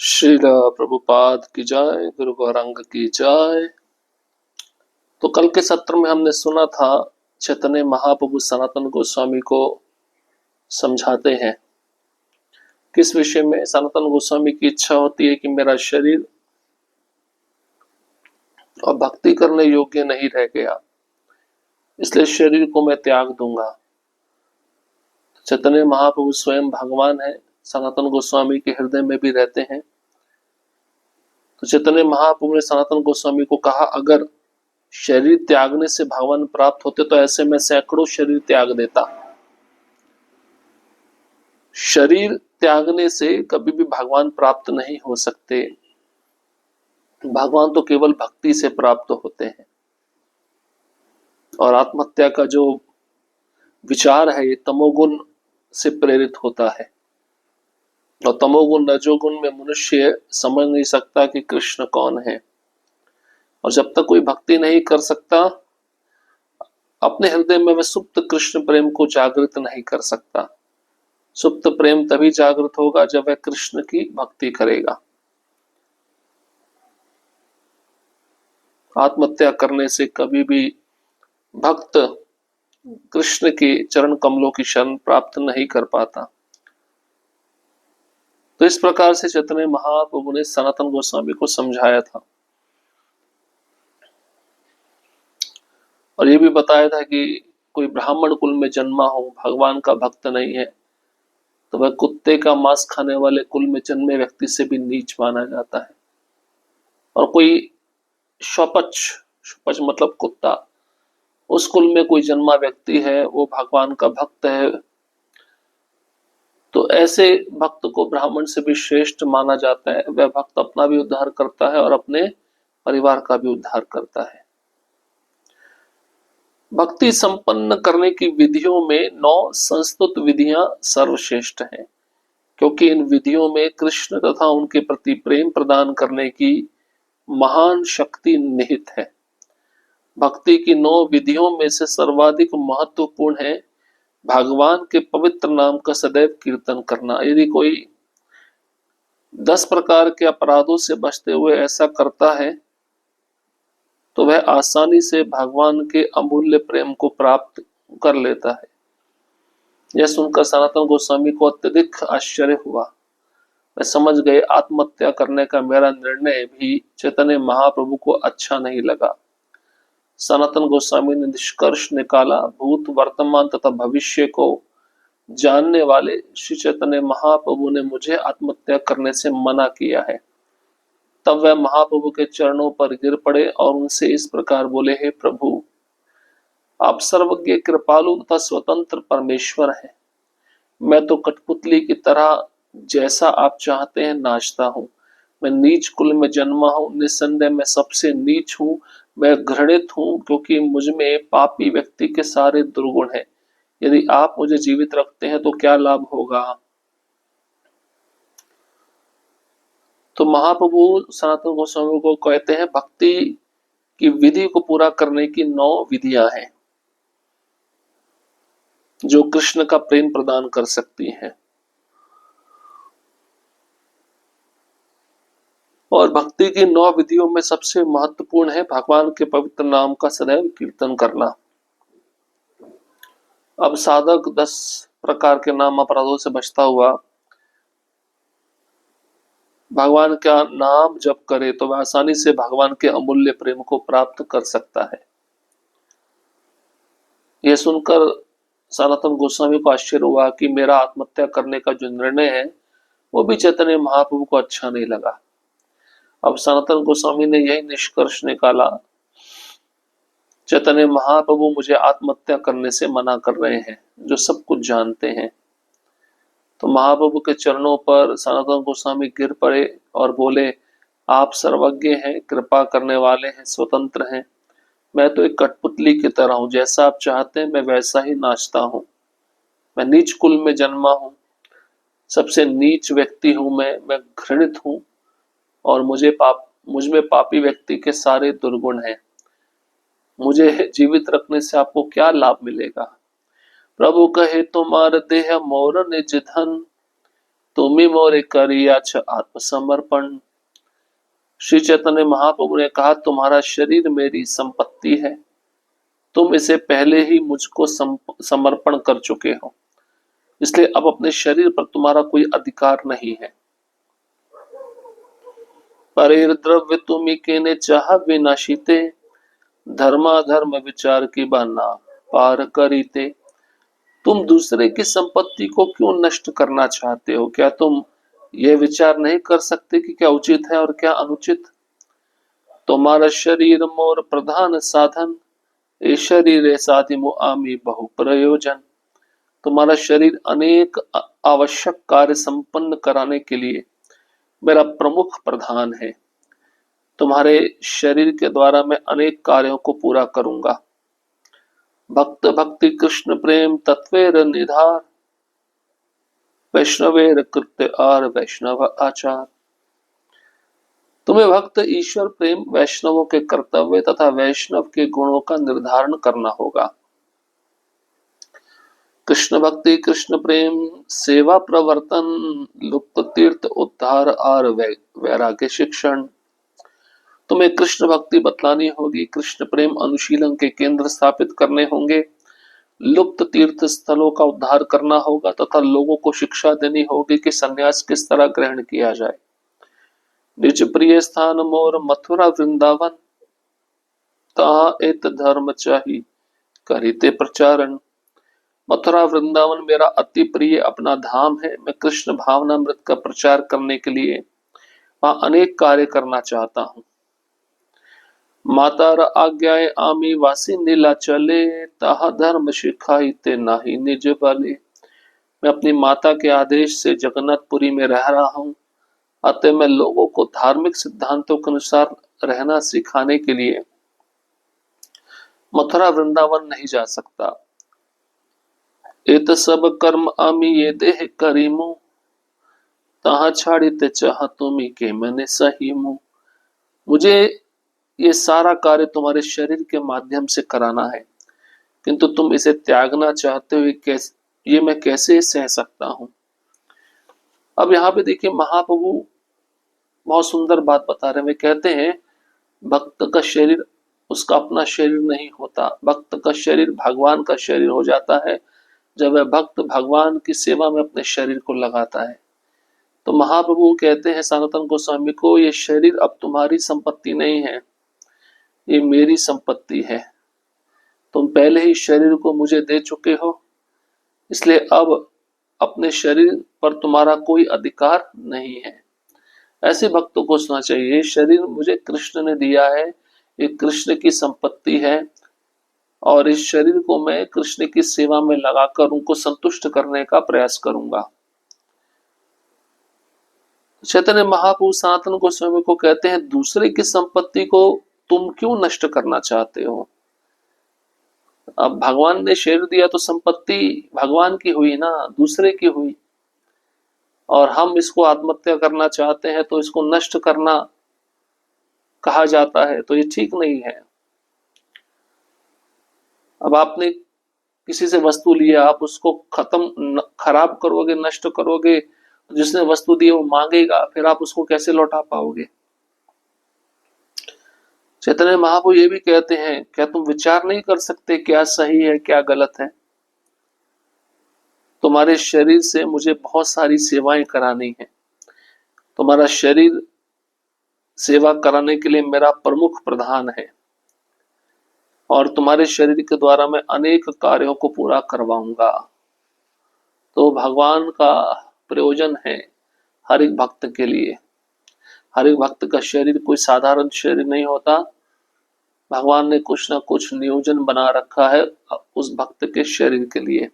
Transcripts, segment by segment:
श्रील प्रभुपाद की जय, गुरु गौरांग की जय। तो कल के सत्र में हमने सुना था चैतन्य महाप्रभु सनातन गोस्वामी को समझाते हैं किस विषय में। सनातन गोस्वामी की इच्छा होती है कि मेरा शरीर और भक्ति करने योग्य नहीं रह गया, इसलिए शरीर को मैं त्याग दूंगा। चैतन्य महाप्रभु स्वयं भगवान है, सनातन गोस्वामी के हृदय में भी रहते हैं। तो चैतन्य महाप्रभु ने सनातन गोस्वामी को कहा, अगर शरीर त्यागने से भगवान प्राप्त होते तो ऐसे में सैकड़ों शरीर त्याग देता। शरीर त्यागने से कभी भी भगवान प्राप्त नहीं हो सकते। भगवान तो केवल भक्ति से प्राप्त होते हैं। और आत्महत्या का जो विचार है ये तमोगुण से प्रेरित होता है, और तमोगुण रजोगुण में मनुष्य समझ नहीं सकता कि कृष्ण कौन है। और जब तक कोई भक्ति नहीं कर सकता, अपने हृदय में वह सुप्त कृष्ण प्रेम को जागृत नहीं कर सकता। सुप्त प्रेम तभी जागृत होगा जब वह कृष्ण की भक्ति करेगा। आत्महत्या करने से कभी भी भक्त कृष्ण के चरण कमलों की शरण प्राप्त नहीं कर पाता। तो इस प्रकार से चैतन्य महाप्रभु ने सनातन गोस्वामी को समझाया था, और ये भी बताया था कि कोई ब्राह्मण कुल में जन्मा हो, भगवान का भक्त नहीं है, तो वह कुत्ते का मांस खाने वाले कुल में जन्मे व्यक्ति से भी नीच माना जाता है। और कोई शौपच, शौपच मतलब कुत्ता, उस कुल में कोई जन्मा व्यक्ति है, वो भगवान का भक्त है, तो ऐसे भक्त को ब्राह्मण से भी श्रेष्ठ माना जाता है। वह भक्त अपना भी उद्धार करता है और अपने परिवार का भी उद्धार करता है। भक्ति संपन्न करने की विधियों में 9 संस्तुत विधियां सर्वश्रेष्ठ हैं, क्योंकि इन विधियों में कृष्ण तथा उनके प्रति प्रेम प्रदान करने की महान शक्ति निहित है। भक्ति की 9 विधियों में से सर्वाधिक महत्वपूर्ण है भगवान के पवित्र नाम का सदैव कीर्तन करना। यदि कोई 10 प्रकार के अपराधों से बचते हुए ऐसा करता है तो वह आसानी से भगवान के अमूल्य प्रेम को प्राप्त कर लेता है। यह सुनकर सनातन गोस्वामी को अत्यधिक आश्चर्य हुआ। वे समझ गए आत्महत्या करने का मेरा निर्णय भी चैतन्य महाप्रभु को अच्छा नहीं लगा। सनातन गोस्वामी ने निष्कर्ष निकाला, भूत वर्तमान तथा भविष्य को जानने वाले श्री चैतन्य महाप्रभु ने मुझे आत्महत्या करने से मना किया है। तब वह महाप्रभु के चरणों पर गिर पड़े और उनसे इस प्रकार बोले, हे प्रभु, आप सर्वज्ञ कृपालु तथा स्वतंत्र परमेश्वर हैं। मैं तो कठपुतली की तरह जैसा आप चाहते हैं नाचता हूँ। मैं नीच कुल में जन्मा हूँ, निस्संदेह मैं सबसे नीच हूँ। मैं घृणित हूँ क्योंकि मुझ में पापी व्यक्ति के सारे दुर्गुण हैं। यदि आप मुझे जीवित रखते हैं तो क्या लाभ होगा। तो महाप्रभु सनातन गोस्वामी को कहते हैं, भक्ति की विधि को पूरा करने की 9 विधियां हैं जो कृष्ण का प्रेम प्रदान कर सकती हैं। और भक्ति की 9 विधियों में सबसे महत्वपूर्ण है भगवान के पवित्र नाम का सदैव कीर्तन करना। अब साधक 10 प्रकार के नाम अपराधों से बचता हुआ भगवान का नाम जप करे तो वह आसानी से भगवान के अमूल्य प्रेम को प्राप्त कर सकता है। यह सुनकर सनातन गोस्वामी को आश्चर्य हुआ कि मेरा आत्महत्या करने का जो निर्णय है वो भी चैतन्य महाप्रभु को अच्छा नहीं लगा। अब सनातन गोस्वामी ने यही निष्कर्ष निकाला, चैतन्य महाप्रभु मुझे आत्महत्या करने से मना कर रहे हैं, जो सब कुछ जानते हैं। तो महाप्रभु के चरणों पर सनातन गोस्वामी गिर पड़े और बोले, आप सर्वज्ञ हैं, कृपा करने वाले हैं, स्वतंत्र हैं। मैं तो एक कठपुतली की तरह हूँ, जैसा आप चाहते हैं मैं वैसा ही नाचता हूँ। मैं नीच कुल में जन्मा हूँ, सबसे नीच व्यक्ति हूँ। मैं घृणित हूँ और मुझ में पापी व्यक्ति के सारे दुर्गुण हैं। मुझे जीवित रखने से आपको क्या लाभ मिलेगा। प्रभु कहे, तुम्हार देह मोर निज धन, तुम्ही मोरे करिया छ आत्मसमर्पण। श्री चैतन्य महाप्रभु ने कहा, तुम्हारा शरीर मेरी संपत्ति है, तुम इसे पहले ही मुझको समर्पण कर चुके हो, इसलिए अब अपने शरीर पर तुम्हारा कोई अधिकार नहीं है। परेर द्रव्य तुम्ही केने चाह विनाशीते, धर्माधर्म विचार की बाना पार करीते। तुम दूसरे की संपत्ति को क्यों नष्ट करना चाहते हो? क्या तुम यह विचार नहीं कर सकते कि क्या उचित है और क्या अनुचित? तुम्हारा शरीर मोर प्रधान साधन, ए शरीर साधिमो आमी बहु प्रयोजन। तुम्हारा शरीर अनेक आवश्यक कार्य संपन्न कराने के लिए मेरा प्रमुख प्रधान है। तुम्हारे शरीर के द्वारा मैं अनेक कार्यों को पूरा करूंगा। भक्त भक्ति कृष्ण प्रेम तत्वेर निधार, वैष्णवेर कृत्य आर वैष्णव आचार। तुम्हें भक्त ईश्वर प्रेम वैष्णवों के कर्तव्य तथा वैष्णव के गुणों का निर्धारण करना होगा। कृष्ण भक्ति कृष्ण प्रेम सेवा प्रवर्तन, लुप्त तीर्थ उद्धार और वैराग्य शिक्षण। तुम्हें कृष्ण भक्ति बतलानी होगी, कृष्ण प्रेम अनुशीलन के केंद्र स्थापित करने होंगे, लुप्त तीर्थ स्थलों का उद्धार करना होगा तथा लोगों को शिक्षा देनी होगी कि सन्यास किस तरह ग्रहण किया जाए। निज प्रिय स्थान मोर मथुरा वृंदावन, तहाँ एत धर्म चाही करिते प्रचारण। मथुरा वृंदावन मेरा अति प्रिय अपना धाम है। मैं कृष्ण भावनामृत का प्रचार करने के लिए वहां अनेक कार्य करना चाहता हूँ। मातार आज्ञाएं आमी वासी नीला चले, ताहा धर्म सिखाईते नाही निज बले। मैं अपनी माता के आदेश से जगन्नाथपुरी में रह रहा हूँ, अतः मैं लोगों को धार्मिक सिद्धांतों के अनुसार रहना सिखाने के लिए मथुरा वृंदावन नहीं जा सकता। एत सब कर्म आमी ये देह करीमो, तहा छाड़िते चाह तुमी के मैंने सही मु। मुझे ये सारा कार्य तुम्हारे शरीर के माध्यम से कराना है, किंतु तुम इसे त्यागना चाहते हो, ये मैं कैसे सह सकता हूं। अब यहाँ पे देखिए महाप्रभु बहुत सुंदर बात बता रहे हैं। वे कहते हैं भक्त का शरीर उसका अपना शरीर नहीं होता, भक्त का शरीर भगवान का शरीर हो जाता है जब वह भक्त भगवान की सेवा में अपने शरीर को लगाता है। तो महाप्रभु कहते हैं सनातन गोस्वामी को, ये शरीर अब तुम्हारी संपत्ति नहीं है, ये मेरी संपत्ति है। तुम पहले ही शरीर को मुझे दे चुके हो, इसलिए अब अपने शरीर पर तुम्हारा कोई अधिकार नहीं है। ऐसे भक्तों को सुनना चाहिए, शरीर मुझे कृष्ण ने दिया है, ये कृष्ण की संपत्ति है और इस शरीर को मैं कृष्ण की सेवा में लगाकर उनको संतुष्ट करने का प्रयास करूंगा। चैतन्य महाप्रभु सनातन गोस्वामी को कहते हैं, दूसरे की संपत्ति को तुम क्यों नष्ट करना चाहते हो? अब भगवान ने शरीर दिया तो संपत्ति भगवान की हुई ना, दूसरे की हुई, और हम इसको आत्महत्या करना चाहते हैं तो इसको नष्ट करना कहा जाता है, तो ये ठीक नहीं है। अब आपने किसी से वस्तु लिया, आप उसको खराब करोगे, नष्ट करोगे, जिसने वस्तु दी वो मांगेगा, फिर आप उसको कैसे लौटा पाओगे? चैतन्य महाप्रभु ये भी कहते हैं, क्या तुम विचार नहीं कर सकते क्या सही है क्या गलत है? तुम्हारे शरीर से मुझे बहुत सारी सेवाएं करानी है। तुम्हारा शरीर सेवा कराने के लिए मेरा प्रमुख प्रधान है और तुम्हारे शरीर के द्वारा मैं अनेक कार्यों को पूरा करवाऊंगा। तो भगवान का प्रयोजन है हर एक भक्त के लिए। हर एक भक्त का शरीर कोई साधारण शरीर नहीं होता, भगवान ने कुछ ना कुछ नियोजन बना रखा है उस भक्त के शरीर के लिए।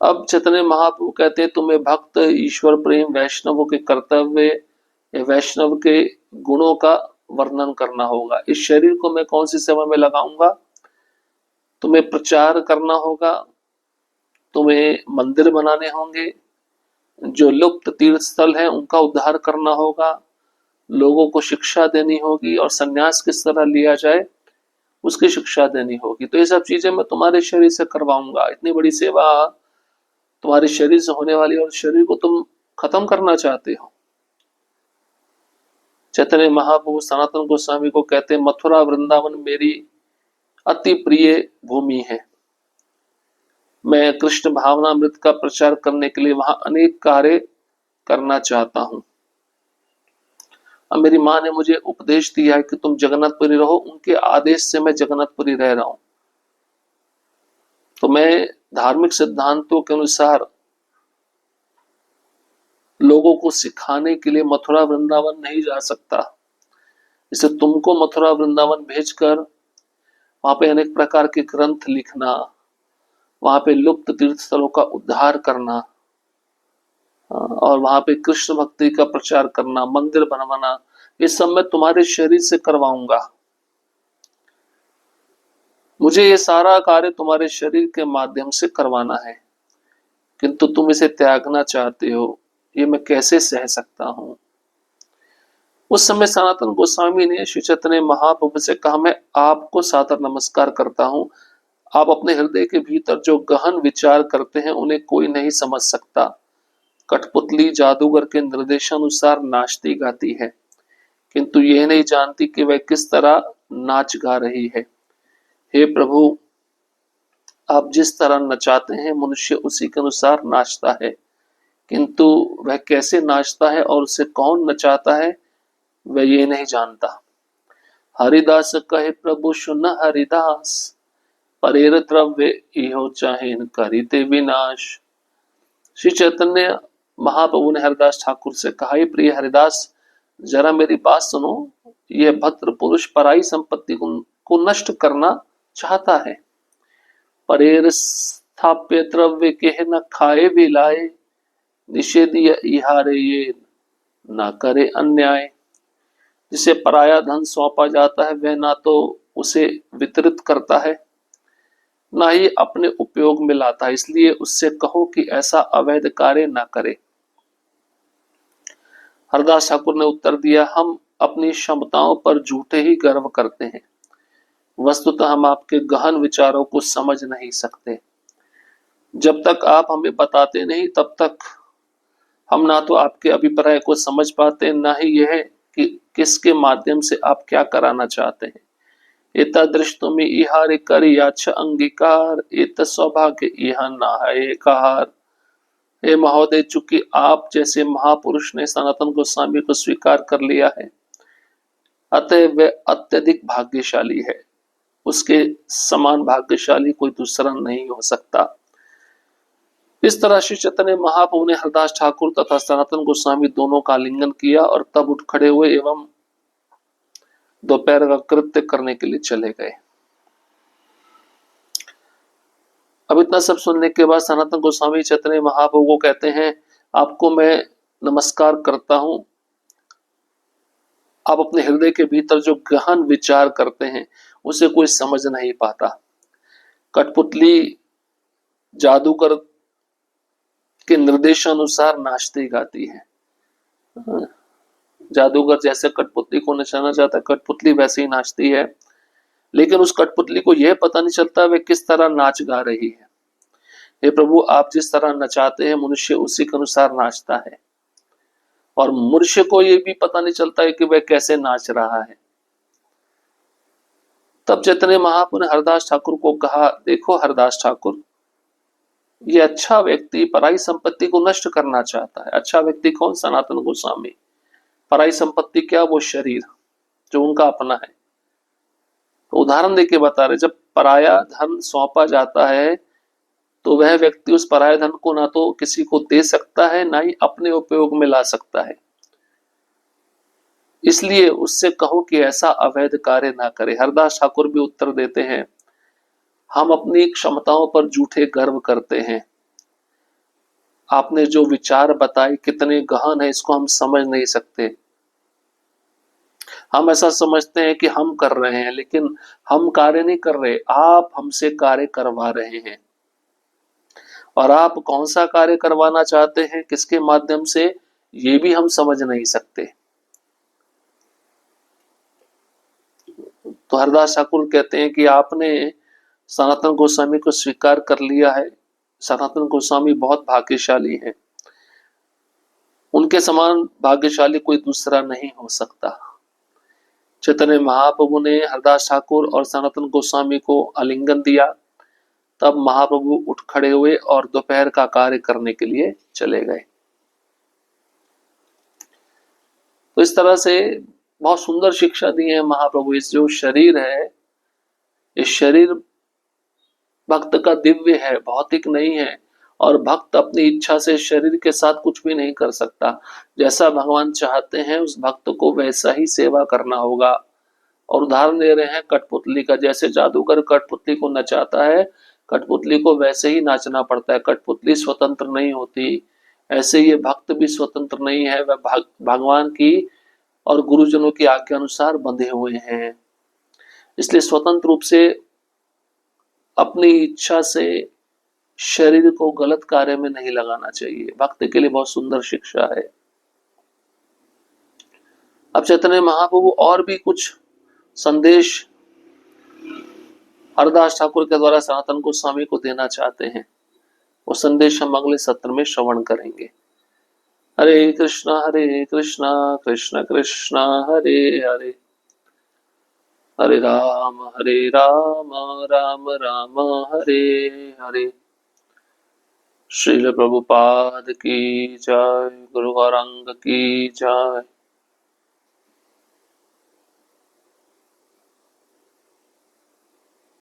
अब चैतन्य महाप्रभु कहते हैं, तुम्हें भक्त ईश्वर प्रेम वैष्णवों के कर्तव्य या वैष्णव के गुणों का वर्णन करना होगा। इस शरीर को मैं कौन सी सेवा में लगाऊंगा? तुम्हें प्रचार करना होगा, तुम्हें मंदिर बनाने होंगे, जो लुप्त तीर्थ स्थल है उनका उद्धार करना होगा, लोगों को शिक्षा देनी होगी और सन्यास किस तरह लिया जाए उसकी शिक्षा देनी होगी। तो ये सब चीजें मैं तुम्हारे शरीर से करवाऊंगा। इतनी बड़ी सेवा तुम्हारे शरीर से होने वाली और शरीर को तुम खत्म करना चाहते हो। चैतन्य महाप्रभु सनातन गोस्वामी को कहते हैं, मथुरा वृंदावन मेरी अति प्रिय भूमि है। मैं कृष्ण भावनामृत का प्रचार करने के लिए वहां अनेक कार्य करना चाहता हूं। अब मेरी माँ ने मुझे उपदेश दिया है कि तुम जगन्नाथपुरी रहो, उनके आदेश से मैं जगन्नाथपुरी रह रहा हूं। तो मैं धार्मिक सिद्धांतों के अनुसार लोगों को सिखाने के लिए मथुरा वृंदावन नहीं जा सकता। इसलिए तुमको मथुरा वृंदावन भेजकर वहां पे अनेक प्रकार के ग्रंथ लिखना, वहां पे लुप्त तीर्थ स्थलों का उद्धार करना और वहां पे कृष्ण भक्ति का प्रचार करना, मंदिर बनवाना, ये सब मैं तुम्हारे शरीर से करवाऊंगा। मुझे ये सारा कार्य तुम्हारे शरीर के माध्यम से करवाना है, किंतु तुम इसे त्यागना चाहते हो, ये मैं कैसे सह सकता हूं। उस समय सनातन गोस्वामी ने श्री चैतन्य महाप्रभु से कहा, मैं आपको सादर नमस्कार करता हूं। आप अपने हृदय के भीतर जो गहन विचार करते हैं उन्हें कोई नहीं समझ सकता। कठपुतली जादूगर के निर्देशानुसार नाचती गाती है, किंतु यह नहीं जानती कि वह किस तरह नाच गा रही है। हे प्रभु, आप जिस तरह नचाते हैं मनुष्य उसी के अनुसार नाचता है, किंतु वह कैसे नाचता है और उसे कौन नचाता है वह ये नहीं जानता। हरिदास कहे प्रभु सुन हरिदास, परेर द्रव्य इहो चाहेन करिते विनाश। श्री चैतन्य महाप्रभु ने हरिदास ठाकुर से कहा, प्रिय हरिदास, जरा मेरी बात सुनो। यह भद्र पुरुष पराई संपत्ति को नष्ट करना चाहता है। परेर स्थाप्य द्रव्य के न खाए भी लाए, निषेधिय इहारे ये ना करे अन्याय। जिसे पराया धन सौंपा जाता है वह ना तो उसे वितरित करता है, ना ही अपने उपयोग में लाता है, इसलिए उससे कहो कि ऐसा अवैध कार्य ना करे। हरदास ठाकुर ने उत्तर दिया, हम अपनी क्षमताओं पर झूठे ही गर्व करते हैं। वस्तुतः हम आपके गहन विचारों को समझ नहीं सकते। जब तक आप हमें बताते नहीं तब तक हम ना तो आपके अभिप्राय को समझ पाते, ना ही यह कि किसके माध्यम से आप क्या कराना चाहते हैं। एतादृश तुम इहार करी याच अंगीकार, इत सौभाग्य इहा नाहे कहार। हे महोदय, चूंकि आप जैसे महापुरुष ने सनातन गोस्वामी को स्वीकार कर लिया है, अतः वह अत्यधिक भाग्यशाली है। उसके समान भाग्यशाली कोई दूसरा नहीं हो सकता। इस तरह श्री चैतन्य महाप्रभु ने हरदास ठाकुर तथा सनातन गोस्वामी दोनों का आलिंगन किया और तब उठ खड़े हुए एवं दोपहर का कृत्य करने के लिए चले गए। अब इतना सब सुनने के बाद सनातन गोस्वामी चैतन्य महाप्रभु को कहते हैं, आपको मैं नमस्कार करता हूं। आप अपने हृदय के भीतर जो गहन विचार करते हैं उसे कोई समझ नहीं पाता। कठपुतली जादूगर के निर्देशानुसार नाचती गाती है। जादूगर जैसे कठपुतली को नचाना चाहता है, कठपुतली वैसे ही नाचती है, लेकिन उस कठपुतली को यह पता नहीं चलता वह किस तरह नाच गा रही है। हे प्रभु, आप जिस तरह नचाते हैं मनुष्य उसी के अनुसार नाचता है, और मनुष्य को यह भी पता नहीं चलता है कि वह कैसे नाच रहा है। तब चैतन्य महाप्रभु ने हरदास ठाकुर को कहा, देखो हरदास ठाकुर, ये अच्छा व्यक्ति पराई संपत्ति को नष्ट करना चाहता है। अच्छा व्यक्ति कौन? सनातन गोस्वामी। पराई संपत्ति क्या? वो शरीर जो उनका अपना है। तो उदाहरण देके बता रहे, जब पराया धन सौंपा जाता है तो वह व्यक्ति उस पराया धन को ना तो किसी को दे सकता है, ना ही अपने उपयोग में ला सकता है। इसलिए उससे कहो कि ऐसा अवैध कार्य ना करे। हरदास ठाकुर भी उत्तर देते हैं, हम अपनी क्षमताओं पर झूठे गर्व करते हैं। आपने जो विचार बताए कितने गहन है, इसको हम समझ नहीं सकते। हम ऐसा समझते हैं कि हम कर रहे हैं, लेकिन हम कार्य नहीं कर रहे, आप हमसे कार्य करवा रहे हैं। और आप कौन सा कार्य करवाना चाहते हैं, किसके माध्यम से, ये भी हम समझ नहीं सकते। तो हरदास ठाकुर कहते हैं कि आपने सनातन गोस्वामी को स्वीकार कर लिया है, सनातन गोस्वामी बहुत भाग्यशाली हैं। उनके समान भाग्यशाली कोई दूसरा नहीं हो सकता। चैतन्य महाप्रभु ने हरदास ठाकुर और सनातन गोस्वामी को आलिंगन दिया, तब महाप्रभु उठ खड़े हुए और दोपहर का कार्य करने के लिए चले गए। तो इस तरह से बहुत सुंदर शिक्षा दी है महाप्रभु। इस जो शरीर है, इस शरीर भक्त का दिव्य है, भौतिक नहीं है, और भक्त अपनी इच्छा से शरीर के साथ कुछ भी नहीं कर सकता। जैसा भगवान चाहते हैं उस भक्त को वैसा ही सेवा करना होगा। और उदाहरण दे रहे हैं कठपुतली का। जैसे जादूगर कठपुतली को नचाता है, कठपुतली को वैसे ही नाचना पड़ता है। कठपुतली स्वतंत्र नहीं होती, ऐसे ये भक्त भी स्वतंत्र नहीं है। वह भगवान की और गुरुजनों की आज्ञा अनुसार बंधे हुए हैं। इसलिए स्वतंत्र रूप से अपनी इच्छा से शरीर को गलत कार्य में नहीं लगाना चाहिए। भक्त के लिए बहुत सुंदर शिक्षा है। अब चैतन्य महाप्रभु और भी कुछ संदेश हरदास ठाकुर के द्वारा सनातन गोस्वामी को देना चाहते हैं। वो संदेश हम अगले सत्र में श्रवण करेंगे। हरे कृष्णा कृष्ण कृष्ण हरे हरे, हरे राम राम राम हरे हरे। श्रील प्रभुपाद की जय, गुरु गौरांग की जय।